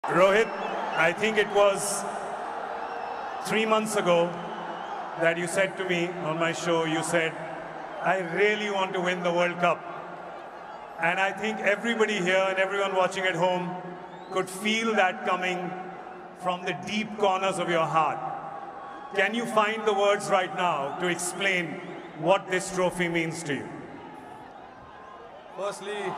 Rohit, I think it was 3 months ago that you said to me on my show, you said, I really want to win the World Cup. And I think everybody here and everyone watching at home could feel that coming from the deep corners of your heart. Can you find the words right now to explain what this trophy means to you? Firstly,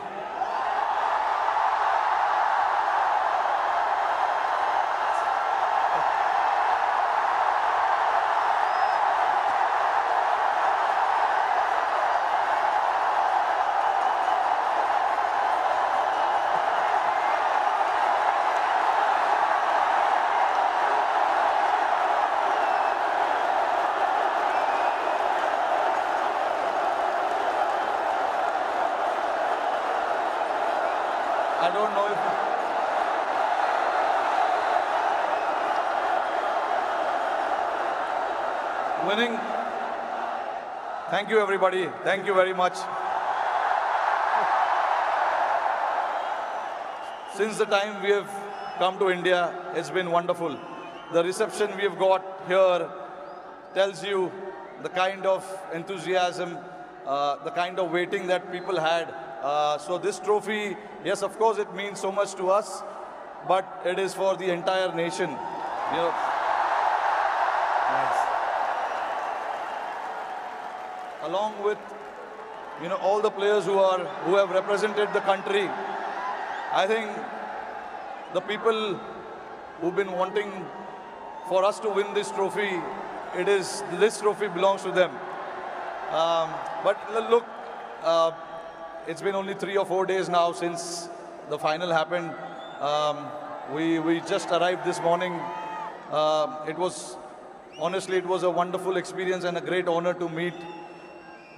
I don't know if winning. Thank you, everybody. Thank you very much. Since the time we have come to India, it's been wonderful. The reception we have got here tells you the kind of enthusiasm, the kind of waiting that people had. So this trophy, yes, of course, it means so much to us, but it is for the entire nation. You know, Nice. along with all the players who have represented the country. I think the people who've been wanting for us to win this trophy, this trophy belongs to them. But look, it's been only 3 or 4 days now since the final happened. We just arrived this morning. Honestly, it was a wonderful experience and a great honor to meet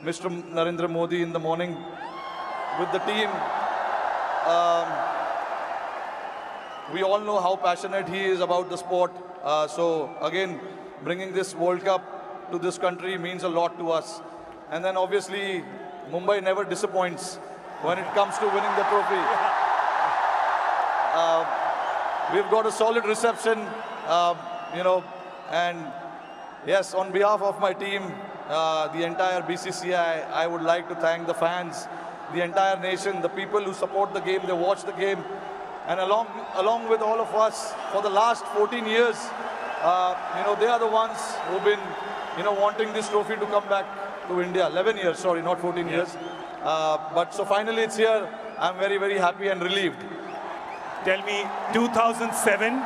Mr. Narendra Modi in the morning with the team. We all know how passionate he is about the sport. So again, bringing this World Cup to this country means a lot to us. And then obviously, Mumbai never disappoints when it comes to winning the trophy. We've got a solid reception, and yes, on behalf of my team, the entire BCCI, I would like to thank the fans, the entire nation, the people who support the game, they watch the game, and along with all of us for the last 14 years, they are the ones who've been, wanting this trophy to come back to India. 11 years, sorry, not 14 years. But so finally it's here. I'm very, very happy and relieved. Tell me, 2007,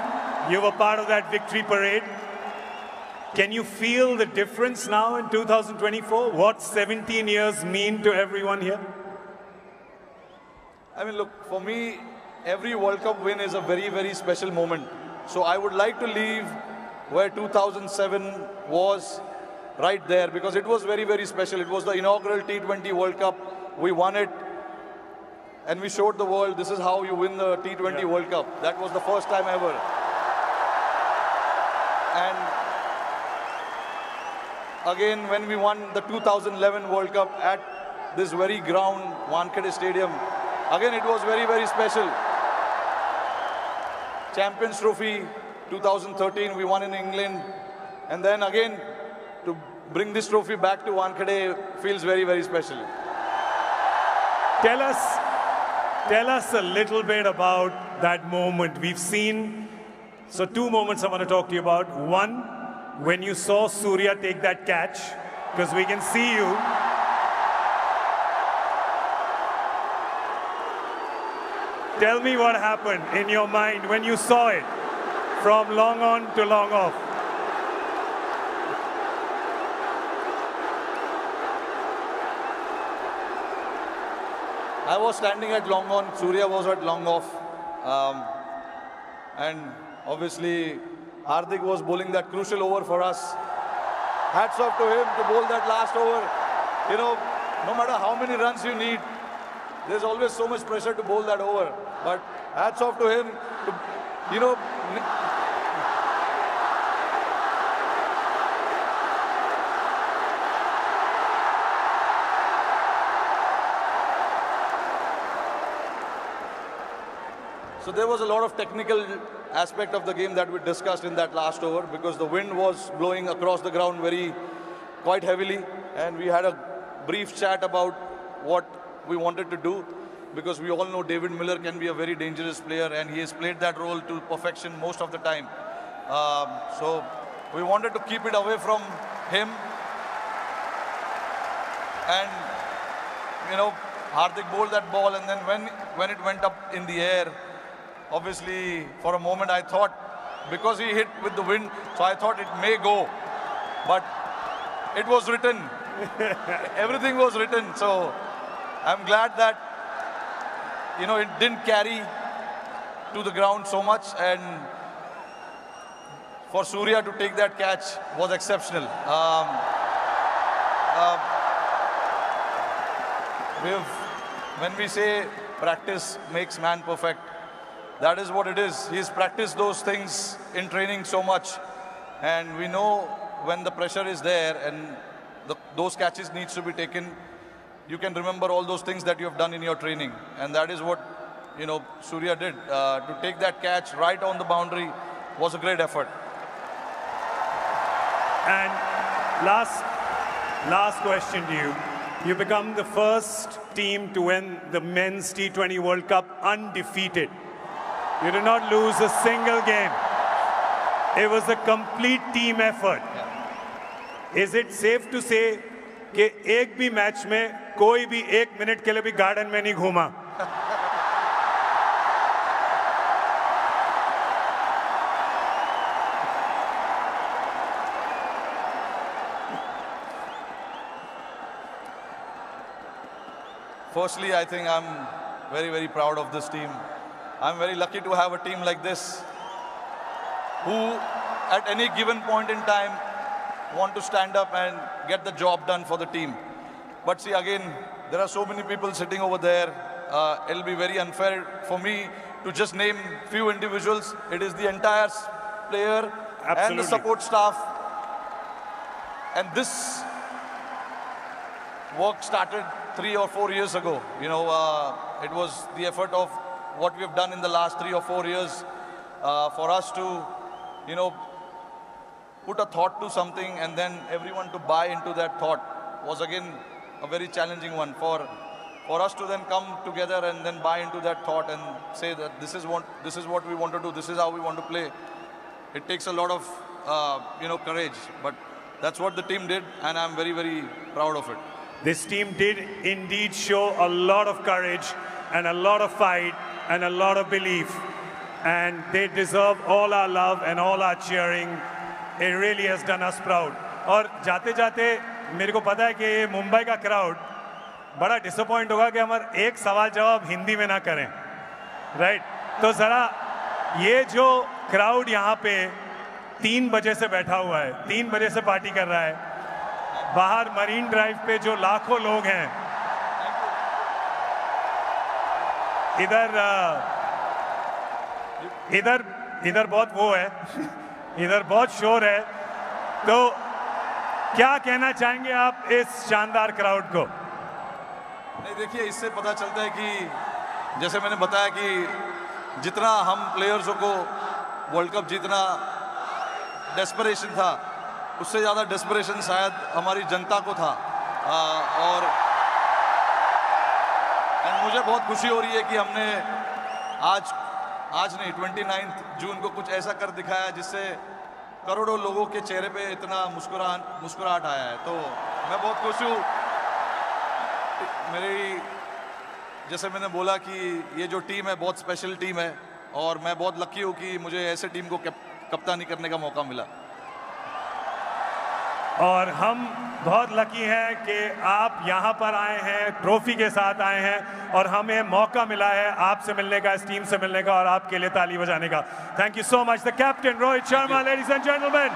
you were part of that victory parade. Can you feel the difference now in 2024? What 17 years mean to everyone here? I mean, look, for me, every World Cup win is a very, very special moment. So I would like to leave where 2007 was, right there, because it was very, very special. It was the inaugural T20 World Cup. We won it, and we showed the world this is how you win the T20 World Cup. That was the first time ever. And again, when we won the 2011 World Cup at this very ground, Wankhede Stadium, again, it was very, very special. Champions Trophy, 2013, we won in England. And then again, to bring this trophy back to Wankhede feels very, very special. Tell us a little bit about that moment. We've seen, so 2 moments I want to talk to you about. One, when you saw Surya take that catch, because we can see you. Tell me what happened in your mind when you saw it from long on to long off. I was standing at long on, Surya was at long off. And obviously, Hardik was bowling that crucial over for us. Hats off to him to bowl that last over. No matter how many runs you need, there's always so much pressure to bowl that over. But hats off to him to, So there was a lot of technical aspect of the game that we discussed in that last over, because the wind was blowing across the ground quite heavily, and we had a brief chat about what we wanted to do, because we all know David Miller can be a very dangerous player, and he has played that role to perfection most of the time. So we wanted to keep it away from him. And, you know, Hardik bowled that ball, and then when it went up in the air, obviously, for a moment I thought, because he hit with the wind, so I thought it may go. But it was written. Everything was written. So I'm glad that, you know, it didn't carry to the ground so much. And for Surya to take that catch was exceptional. When we say practice makes man perfect, that is what it is. He's practiced those things in training so much. And we know when the pressure is there and those catches needs to be taken, you can remember all those things that you have done in your training. And that is what, you know, Surya did. To take that catch right on the boundary was a great effort. And last question to you. You become the first team to win the Men's T20 World Cup undefeated. You did not lose a single game. It was a complete team effort. Yeah. Is it safe to say कि एक भी match में कोई भी 1 minute के लिए भी garden में नहीं घूमा? Firstly, I think I'm very, very proud of this team. I'm very lucky to have a team like this who, at any given point in time, want to stand up and get the job done for the team. But see, again, there are so many people sitting over there. It'll be very unfair for me to just name few individuals. It is the entire player and the support staff. And this work started 3 or 4 years ago. You know, it was the effort of what we have done in the last 3 or 4 years for us to, you know, put a thought to something and then everyone to buy into that thought was again a very challenging one. For us to then come together and then buy into that thought and say that this is what we want to do, this is how we want to play. It takes a lot of, you know, courage. But that's what the team did, and I'm very, very proud of it. This team did indeed show a lot of courage and a lot of fight and a lot of belief. And they deserve all our love and all our cheering. It really has done us proud. और जाते-जाते मेरे को पता है कि ये मुंबई का crowd बड़ा disappoint होगा कि हमारा एक सवाल जवाब हिंदी में ना करें, राइट? तो ज़रा ये जो क्राउड यहाँ पे 3 बजे से बैठा हुआ है, 3 बजे से पार्टी कर रहा है, बाहर मरीन ड्राइव पे जो लाखों लोग हैं, इधर बहुत वो है, इधर बहुत शोर है, तो क्या कहना चाहेंगे आप इस शानदार क्राउड को? नहीं, देखिए, इससे पता चलता है कि जैसे मैंने बताया कि जितना हम प्लेयर्सों को वर्ल्ड कप जीतना डेस्परेशन था, उससे ज़्यादा डेस्परेशन शायद हमारी जनता को था। और मुझे बहुत खुशी हो रही है कि हमने आज नहीं 29 जून को कुछ ऐसा कर दिखाया जिससे करोड़ों लोगों के चेहरे पे इतना मुस्कुराहट आया है। तो मैं बहुत खुश हूँ। जैसे मैंने बोला कि ये जो टीम है बहुत स्पेशल टीम है, और मैं बहुत लकी हूँ कि मुझे ऐसे टीम को कप्तानी करने का मौका मिला। और हम बहुत लकी हैं कि आप यहाँ पर आए हैं, ट्रॉफी के साथ आए हैं, और हमें मौका मिला है आपसे मिलने का, इस टीम से मिलने का, और आपके लिए ताली बजाने का। Thank you so much the captain Rohit Sharma, ladies and gentleman.